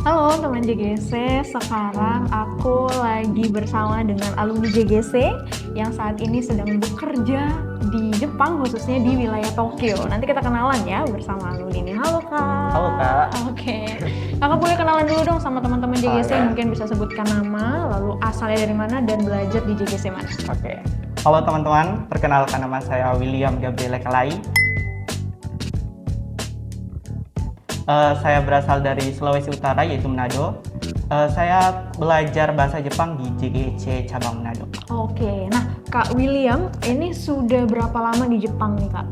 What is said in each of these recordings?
Halo teman JGC, sekarang aku lagi bersama dengan alumni JGC yang saat ini sedang bekerja di Jepang, khususnya di wilayah Tokyo. Nanti kita kenalan ya bersama alumni ini. Halo Kak. Halo Kak. Oke. Kakak boleh kenalan dulu dong sama teman-teman JGC, ya. mungkin bisa sebutkan nama, lalu asalnya dari mana dan belajar di JGC mana. Oke. Halo teman-teman, perkenalkan nama saya William Gabriele Kalai. Saya berasal dari Sulawesi Utara, yaitu Manado. Saya belajar bahasa Jepang di JGC cabang Manado. Oke, nah Kak William, ini sudah berapa lama di Jepang nih Kak?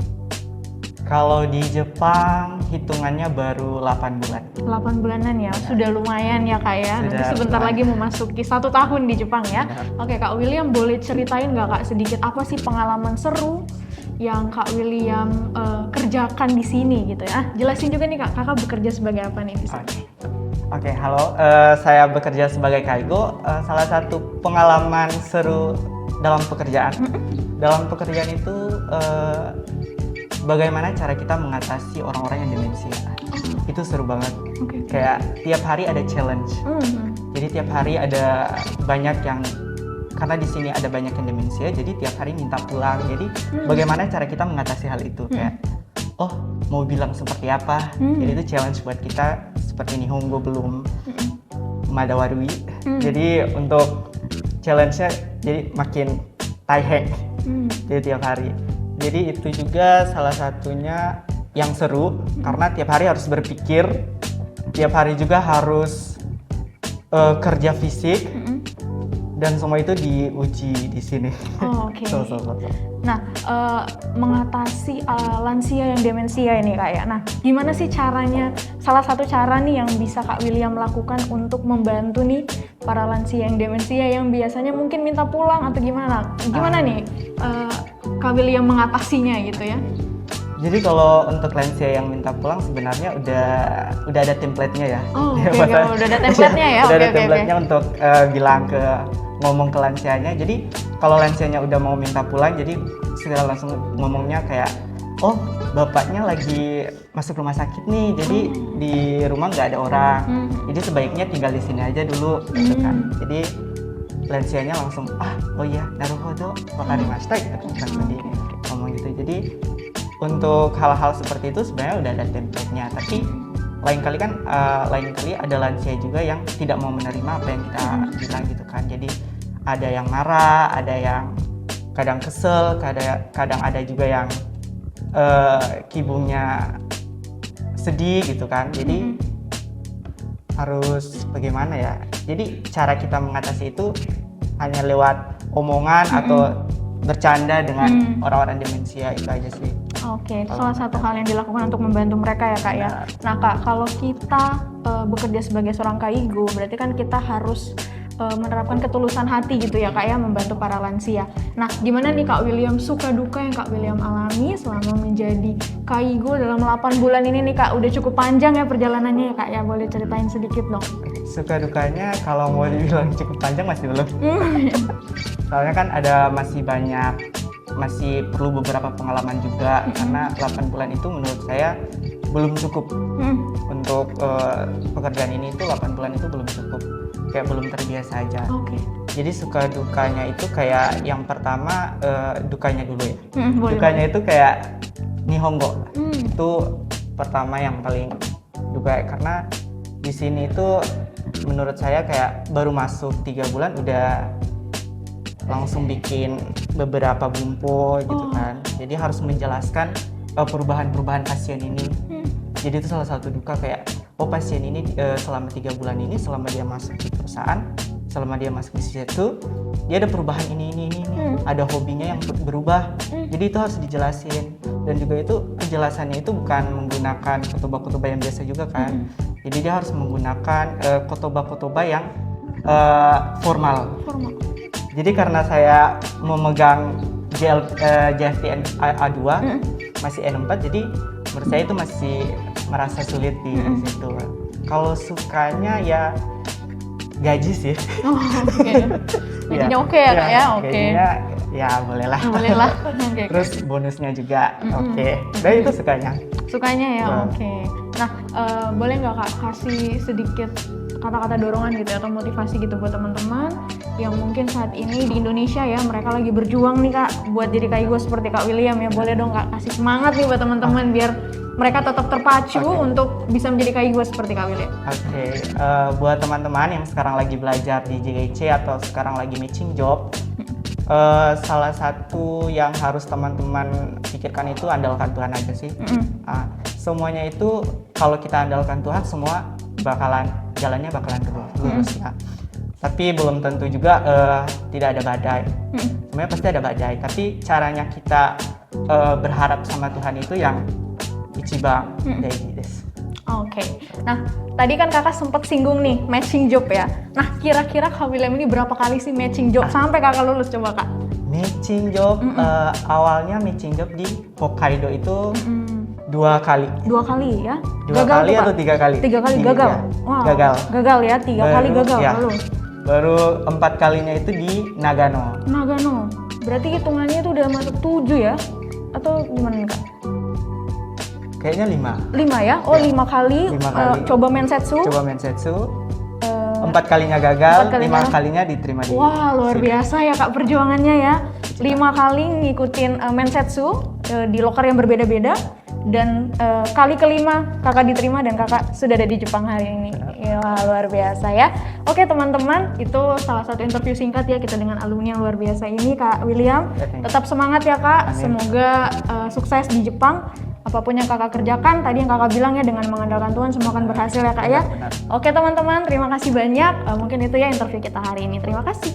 Kalau di Jepang, hitungannya baru 8 bulan. 8 bulanan ya, sudah lumayan ya Kak ya. Nanti Sudah sebentar lumayan. lagi memasuki 1 tahun di Jepang ya. Benar. Oke Kak William, boleh ceritain nggak Kak sedikit apa sih pengalaman seru yang Kak William kerjakan di sini gitu ya? Jelasin juga nih Kak, Kakak bekerja sebagai apa nih di sini? Oke, halo. Saya bekerja sebagai kaigo. Salah satu pengalaman seru dalam pekerjaan. Dalam pekerjaan itu bagaimana cara kita mengatasi orang-orang yang demensia. Itu seru banget. Oke. Kayak tiap hari ada challenge. Jadi tiap hari ada banyak yang, karena di sini ada banyak yang demensia, jadi tiap hari minta pulang. Jadi bagaimana cara kita mengatasi hal itu? Kayak, oh mau bilang seperti apa? Jadi itu challenge buat kita. Seperti Nihongo belum Madawarui. Jadi untuk challenge-nya jadi makin taiheng. Jadi tiap hari. Jadi itu juga salah satunya yang seru karena tiap hari harus berpikir, tiap hari juga harus kerja fisik. Dan semua itu diuji di sini. Oh, oke. So. Nah, mengatasi lansia yang demensia ini Kak ya. Nah, gimana sih caranya? Salah satu cara nih yang bisa Kak William lakukan untuk membantu nih para lansia yang demensia yang biasanya mungkin minta pulang atau gimana? Gimana nih Kak William mengatasinya gitu ya? Jadi kalau untuk lansia yang minta pulang sebenarnya udah ada template-nya ya. Oh, oke, udah ada template-nya ya. Udah ada Oke. template-nya untuk ngomong ke lansianya. Jadi kalau lansianya udah mau minta pulang, jadi segera langsung ngomongnya kayak, oh bapaknya lagi masuk rumah sakit nih, jadi di rumah nggak ada orang. Jadi sebaiknya tinggal di sini aja dulu, gitu kan. Jadi lansianya langsung, oh iya, naruhodo, wakarimashita gitu kan. Langsung di ngomong gitu. Jadi untuk hal-hal seperti itu sebenarnya udah ada template-nya, tapi lain kali ada lansia juga yang tidak mau menerima apa yang kita bilang gitu kan. Jadi ada yang marah, ada yang kadang kesel, kadang ada juga yang kibungnya sedih gitu kan. Jadi harus bagaimana ya? Jadi cara kita mengatasi itu hanya lewat omongan atau bercanda dengan orang-orang demensia, itu aja sih. Oke, itu salah satu hal yang dilakukan untuk membantu mereka ya Kak ya. Nah Kak, kalau kita bekerja sebagai seorang kaigo, berarti kan kita harus menerapkan ketulusan hati gitu ya Kak ya, membantu para lansia. Nah, gimana nih Kak William, suka duka yang Kak William alami selama menjadi kaigo dalam 8 bulan ini nih Kak? Udah cukup panjang ya perjalanannya ya Kak ya, boleh ceritain sedikit dong? Suka dukanya kalau mau dibilang cukup panjang masih belum. Soalnya kan masih perlu beberapa pengalaman juga, karena 8 bulan itu menurut saya belum cukup. Untuk pekerjaan ini itu 8 bulan itu belum cukup, kayak belum terbiasa aja. Oke. Jadi suka dukanya itu kayak yang pertama, dukanya dulu ya. Boleh. Dukanya itu kayak Nihongo. Itu pertama yang paling duka, karena di sini itu menurut saya kayak baru masuk 3 bulan udah langsung bikin beberapa bumpo gitu kan. Jadi harus menjelaskan perubahan-perubahan pasien ini. Jadi itu salah satu duka, kayak pasien ini selama 3 bulan ini, selama dia masuk di perusahaan, selama dia masuk di situ, dia ada perubahan ini. Ada hobinya yang berubah. Jadi itu harus dijelasin. Dan juga itu penjelasannya itu bukan menggunakan kotoba-kotoba yang biasa juga kan. Jadi dia harus menggunakan kotoba-kotoba yang formal. Jadi karena saya memegang JFT A2, masih N4, jadi menurut saya itu masih merasa sulit di situ. Kalau sukanya ya gaji sih. Oke. Gajinya oke ya Kak ya? Oke. Gajinya ya boleh lah. Boleh lah. Oke. Terus bonusnya juga oke. Dan itu sukanya. Sukanya ya, Nah. oke. Nah, boleh nggak Kak kasih sedikit kata-kata dorongan gitu atau motivasi gitu buat teman-teman yang mungkin saat ini di Indonesia ya, mereka lagi berjuang nih Kak buat jadi Kaigo seperti Kak William ya. Boleh dong Kak kasih semangat nih buat teman-teman biar mereka tetap terpacu untuk bisa menjadi Kaigo seperti Kak William. Oke, buat teman-teman yang sekarang lagi belajar di JEC atau sekarang lagi matching job, salah satu yang harus teman-teman pikirkan itu andalkan Tuhan aja sih. Semuanya itu kalau kita andalkan Tuhan, semua jalannya bakalan lurus ya. Tapi belum tentu juga tidak ada badai. Sebenarnya pasti ada badai, tapi caranya kita berharap sama Tuhan itu yang ichibang daiji desu. Oke. Nah, tadi kan Kakak sempat singgung nih matching job ya. Nah, kira-kira Kak William ini berapa kali sih matching job sampai Kakak lulus coba Kak? Matching job awalnya matching job di Hokkaido itu 2 kali. 2 kali ya? 2 Gagal kali tuh, atau Kak? 3 kali? 3 kali Iya, gagal. iya. Wow. Gagal. Gagal ya, 3 kali gagal ya. lalu. Baru 4 kalinya itu di Nagano. Nagano. Berarti hitungannya itu udah masuk 7 ya? Atau gimana nih, Kak? Kayaknya 5 ya? Oh, Ya. 5 kali, 5 kali. coba mensetsu. Coba mensetsu. 4 kalinya gagal, 4 kalinya 5 gagal. kalinya diterima di Wah, luar sini. biasa ya Kak perjuangannya ya. 5 kali ngikutin mensetsu di loker yang berbeda-beda. Dan kali kelima Kakak diterima dan Kakak sudah ada di Jepang hari ini. Ya, luar biasa ya. Oke teman-teman, itu salah satu interview singkat ya kita dengan alumni yang luar biasa ini Kak William. Ya, thank you. Tetap semangat ya Kak. Amin. Semoga sukses di Jepang. Apapun yang Kakak kerjakan, tadi yang Kakak bilang ya dengan mengandalkan Tuhan semua akan berhasil ya Kak ya. Benar. Oke teman-teman, terima kasih banyak. Mungkin itu ya interview kita hari ini. Terima kasih.